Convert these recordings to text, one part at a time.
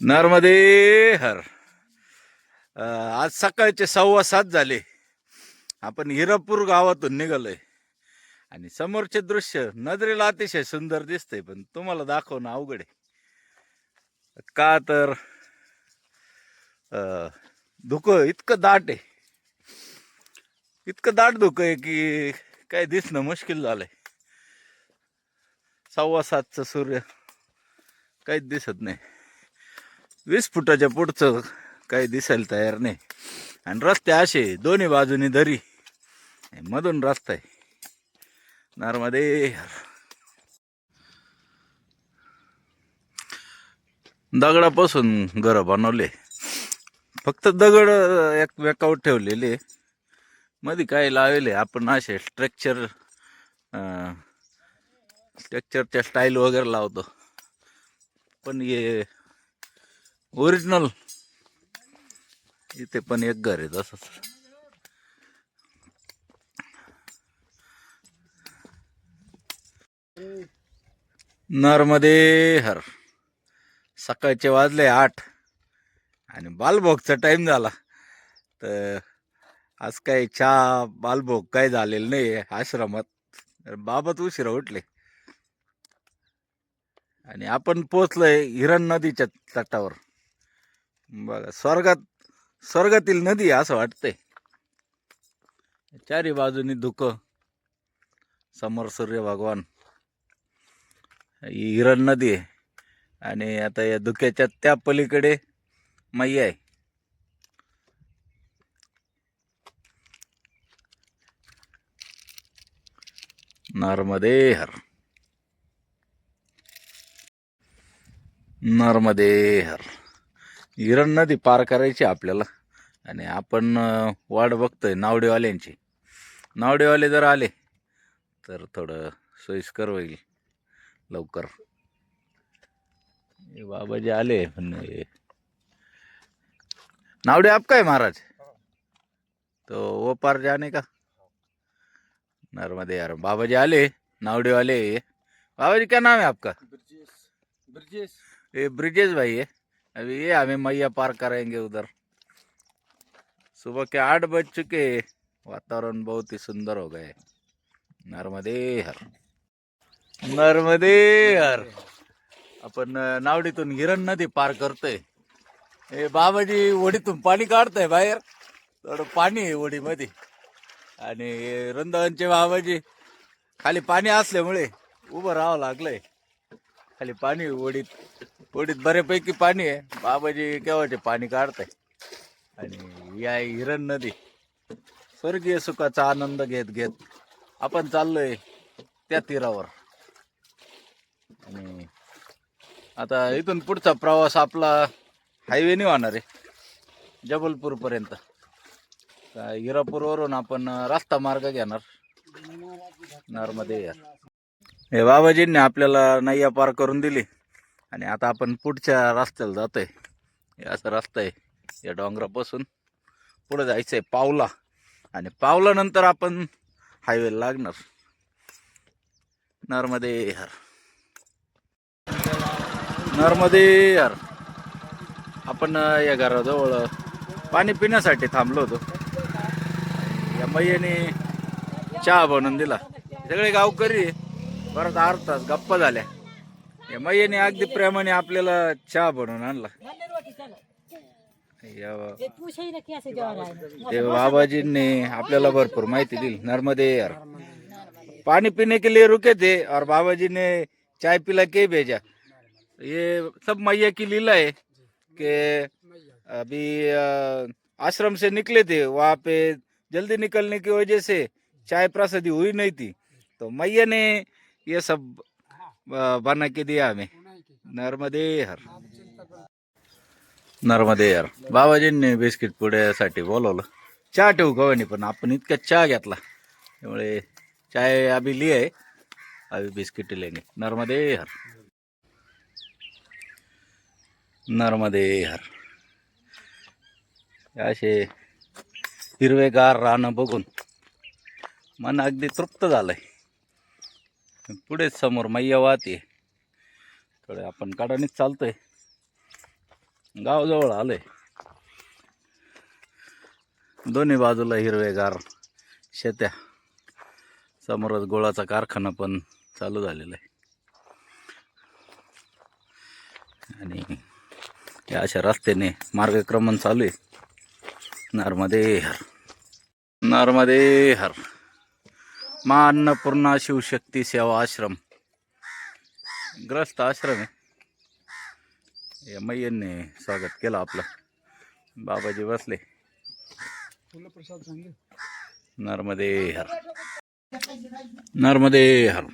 नर्मदे हर. आज सकाळचे 7:15 झाले. आपण हिरापूर गावातून निघालोय आणि समोरचे दृश्य नजरेला अतिशय सुंदर दिसतंय, पण तुम्हाला दाखवणं अवघड आहे. का तर धुकं इतकं दाट आहे, इतकं दाट धुकं आहे की काय दिसणं मुश्किल झालंय. 7:15चा सूर्य काहीच दिसत नाही. 20 फुटाच्या पुढचं काही दिसायला तयार नाही. आणि रस्ते असे दोन्ही बाजूनी दरी, मधून रस्ता आहे. नर्मदे दगडापासून घर बनवले, फक्त दगड एकमेकावर ठेवलेले, मध्ये काय लावले आपण असे स्ट्रक्चरच्या स्टाईल वगैरे लावतो, पण हे ओरिजिनल इथे पण एक घर आहे तसंच. नर्मदे हर. सकाळचे वाजले 8 आणि बालभोगचा टाइम झाला. तर आज काही चहा बालभोग काय झालेलं नाही आश्रमात. बाबाच उशिरा उठले आणि आपण पोचलोय हिरण नदीच्या तटावर. बघा, स्वर्गातील नदी असं वाटतंय. चारी बाजूनी धुकं, समोर सूर्य भगवान, ही हिरण नदी आहे. आणि आता या धुक्याच्या त्या पलीकडे मैया आहे. नर्मदे हर. नर्मदे हर. हिरण नदी पार करायची आपल्याला आणि आपण वाट बघतोय नावडेवाल्यांची. नावडेवाले जर आले तर थोडं सोयीस्कर होईल लवकर. ये बाबा जी आले, पण नावडे आपका है महाराज? तो वो पार जाने का. नर्मदे यार. बाबा जी आले, नावडे वाले. बाबा जी क्या नाम है आपका? ब्रिजेश. ब्रिजेश. ये ब्रिजेश भाई है. अभी ये हमें मैया पार कराएंगे उधर. सुबह के 8 बज चुके, वातावरण बहुत ही सुंदर हो गए. नर्मदे हर. नर्मदे हर. आपण नावडीतून हिरण नदी पार करतोय. हे बाबाजी ओढीतून पाणी काढतंय बाहेर, थोडं पाणी आहे ओढीमध्ये. आणि वृंदावनचे बाबाजी खाली पाणी असल्यामुळे उभं राहावं लागलंय. खाली पाणी ओढीत बऱ्यापैकी पाणी आहे. बाबाजी केव्हाचे पाणी काढताय आणि या हिरण नदी स्वर्गीय सुखाचा आनंद घेत घेत आपण चाललोय त्या तीरावर. आणि आता इथून पुढचा प्रवास आपला हायवेने होणार आहे जबलपूर पर्यंत. हिरापूरवरून आपण रस्ता मार्ग घेणार नर्मदे यार. हे बाबाजींनी आपल्याला नैया पार करून दिली आणि आता आपण पुढच्या रस्त्याला जातोय. हे असा रस्ता आहे, या डोंगरापासून पुढे जायचंय पावला, आणि पावला नंतर आपण हायवे लागणार. नर्मदे यार. नर्मदे यार. आपण या घराजवळ पाणी पिण्यासाठी थांबलो होतो. या मैयाने चहा बनवून दिला. सगळे गावकरी परत अर्धा तास गप्पा झाल्या. या मैयाने अगदी प्रेमाने आपल्याला चहा बनवून आणला. ते बाबाजींनी आपल्याला भरपूर माहिती दिली. नर्मदे यार. पानी पीने के लिए रुके थे और बाबा जी ने चाय पिला के भेजा. ये सब मैया की लीला है कि अभी आश्रम से निकले थे, वहाँ पे जल्दी निकलने की वजह से चाय प्रसादी हुई नहीं थी, तो मैया ने ये सब बना के दिया हमें. नर्मदे हर. नर्मदे यार. बाबाजींनी बिस्किट पुड्यासाठी बोलवलं. चहा ठेवू गव्हाणी, पण आपण इतका चहा घेतला त्यामुळे चाय अभी लिए है, अभी बिस्किट लेंगे. नर्मदे हर. नर्मदे हर. असे हिरवेगार रानं बघून मन अगदी तृप्त झालंय. पुढेच समोर मैया वाहते. थोडे आपण काढानीच चालतोय. गाव जवळ आलंय. दोन्ही बाजूला हिरवेगार शेत्या. समोरच गोळाचा कारखाना पण चालू झालेला आहे. आणि या अशा रस्त्याने मार्गक्रमण चालू आहे. नर्मदे हर, नर्मदे हर. माँ अन्नपूर्णा शिवशक्ती सेवा आश्रम, ग्रस्त आश्रम आहे. या मैयांनी स्वागत केलं आपलं. बाबाजी बसले. नर्मदे हर, नर्मदे हर.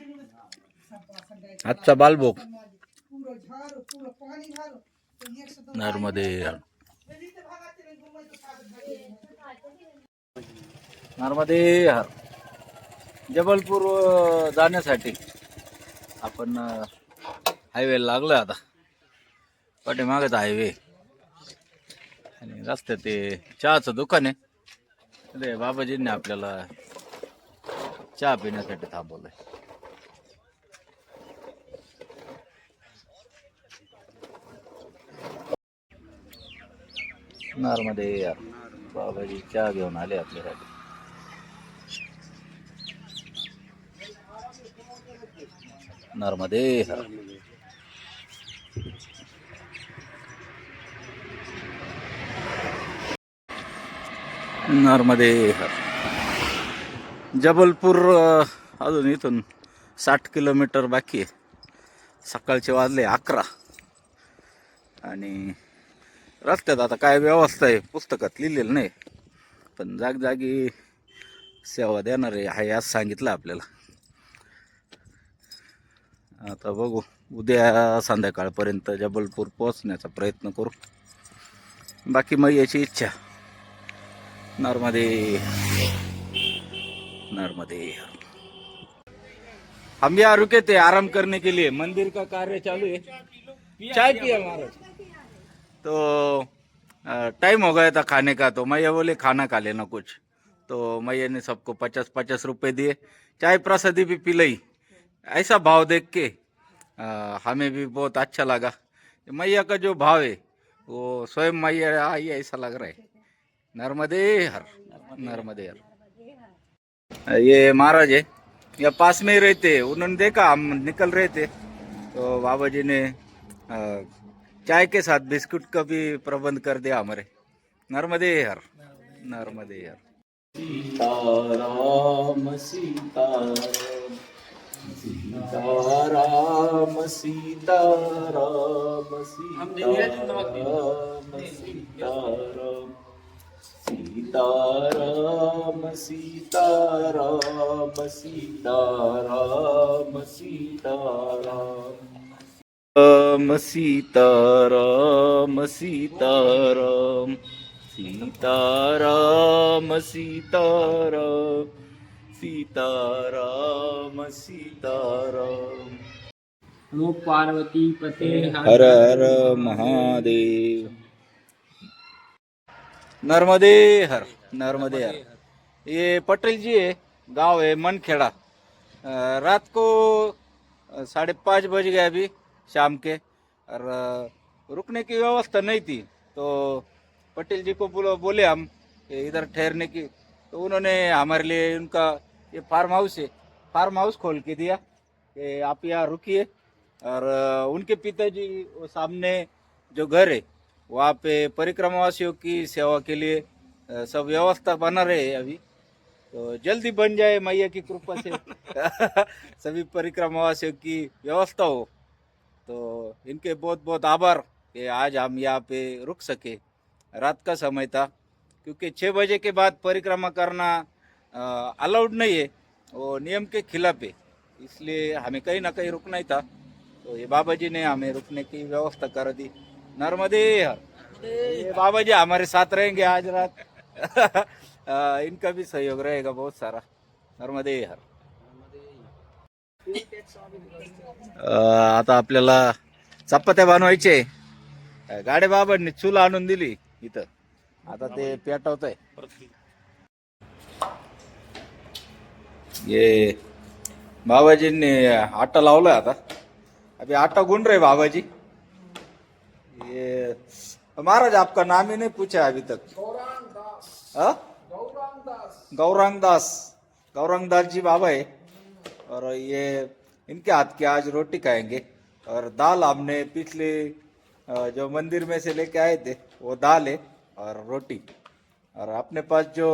आजचा बालभोग नर्मदे हर, नर्मदे हर. जबलपूर जाण्यासाठी आपण हायवे लागलो आता. पाठीमागच हायवे आणि रस्त्यात ते चहाचं दुकान आहे. अरे बाबाजींनी आपल्याला चहा पिण्यासाठी थांबवलंय. नर्मदे यार. बाबाजी चहा घेऊन आले आपल्यासाठी. नर्मदे हर. नर्मदे हर. जबलपूर अजून इथून 60 किलोमीटर बाकी आहे. सकाळचे वाजले 11 आणि रस्त्यात आता काय व्यवस्था आहे पुस्तकात लिहिलेलं नाही, पण जागजागी सेवा देणारे आहे असं सांगितलं आपल्याला. आता बघू, उद्या संध्याकाळपर्यंत जबलपूर पोहोचण्याचा प्रयत्न करू. बाकी मग याची इच्छा. नर्मदे नर्मदे. हम यहाँ रुके थे आराम करने के लिए, मंदिर का कार्य चालू है. चाय पिया महाराज. तो टाइम हो गया था खाने का, तो मैया बोले खाना खा लेना कुछ. तो मैया ने सबको 50-50 रुपए दिए. चाय प्रसादी भी पिलाई. ऐसा भाव देख के हमें भी बहुत अच्छा लगा. मैया का जो भाव है वो स्वयं मैया आई ऐसा लग रहा है. नर्मदे हर, नर्मदे हर. ये महाराज है, या पास में ही रहते. उन्होंने देखा हम निकल रहे थे तो बाबा जी ने चाय के साथ बिस्कुट का भी प्रबंध कर दिया हमारे. नर्मदे हर, नर्मदे हर. सीताराम सीताराम, सीताराम सीताराम, सीताराम सीताराम, सीताराम सीताराम, सीताराम सीताराम. राम सीताराम सीताराम, सीताराम सीताराम, सीताराम सीताराम. नमो पार्वती पते हर हर महादेव. नर्मदे हर, नर्मदे हर. ये पटेल जी है, गांव है मनखेड़ा. रात को 5:30 बज गए अभी शाम के, और रुकने की व्यवस्था नहीं थी. तो पटेल जी को बोले हम इधर ठहरने की. तो उन्होंने हमारे लिए, उनका ये फार्म हाउस है, फार्म हाउस खोल के दिया कि आप यहाँ रुकिए. और उनके पिताजी वो सामने जो घर है वहाँ पे परिक्रमावासियों की सेवा के लिए सब व्यवस्था बना रहे हैं अभी. तो जल्दी बन जाए मैया की कृपा से. सभी परिक्रमावासियों की व्यवस्था हो. तो इनके बहुत बहुत आभार कि आज हम यहाँ पे रुक सके. रात का समय था, क्योंकि 6 बजे के बाद परिक्रमा करना अलाउड नहीं है, वो नियम के खिलाफ है. इसलिए हमें कहीं ना कहीं रुकना ही था. तो ये बाबा जी ने हमें रुकने की व्यवस्था कर दी. नर्मदे हर. ये बाबा जी हमारे साथ रहेंगे आज रात. इनका भी सहयोग रहेगा बहुत सारा. नर्मदे हर. आता आपल्याला चपात्या बनवायचे. गाडे बाबांनी चूल आणून दिली इथं. आता ते पेटवत आहे. ये बाबाजींनी आटा लावलाय आता. अभी आटा गुंड रहे बाबाजी. ये महाराज आपका नाम ही नहीं पूछा अभी तक। हाँ? गौरांग दास। गौरांग दास जी बाबा है। और ये इनके हाथ की आज रोटी खाएंगे। और दाल हमने पिछले जो मंदिर में से लेके आए थे वो दाल है और रोटी। और अपने पास जो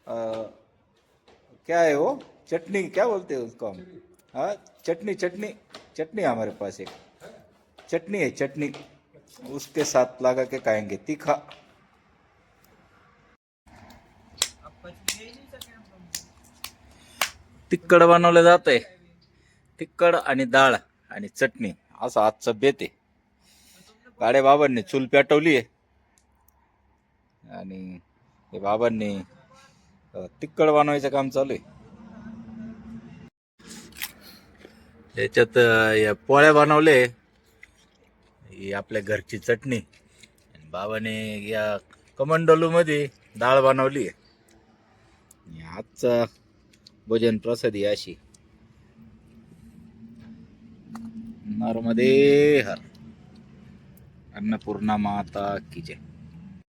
क्या है वो चटनी क्या बोलते हैं उसको हम। हाँ चटनी चटनी चटनी हमारे पास एक चटनी है चटनी उसके साथ लगा के खाएंगे तीखा। तिखट बनवले जाते तिखट आणि डाळ आणि चटणी असं आजचं बेत आहे। काळे बाबांनी चूल पेटवली आहे आणि हे बाबांनी तिखट बनवायचं काम चालू आहे। याच्यात या पोळ्या बनवले ही आपल्या घरची चटणी आणि बाबाने या कमंडलू मध्ये डाळ बनवली आहे। आजचा भोजन प्रसादी अशी नर्मदे हर अन्नपूर्णा माता की जय।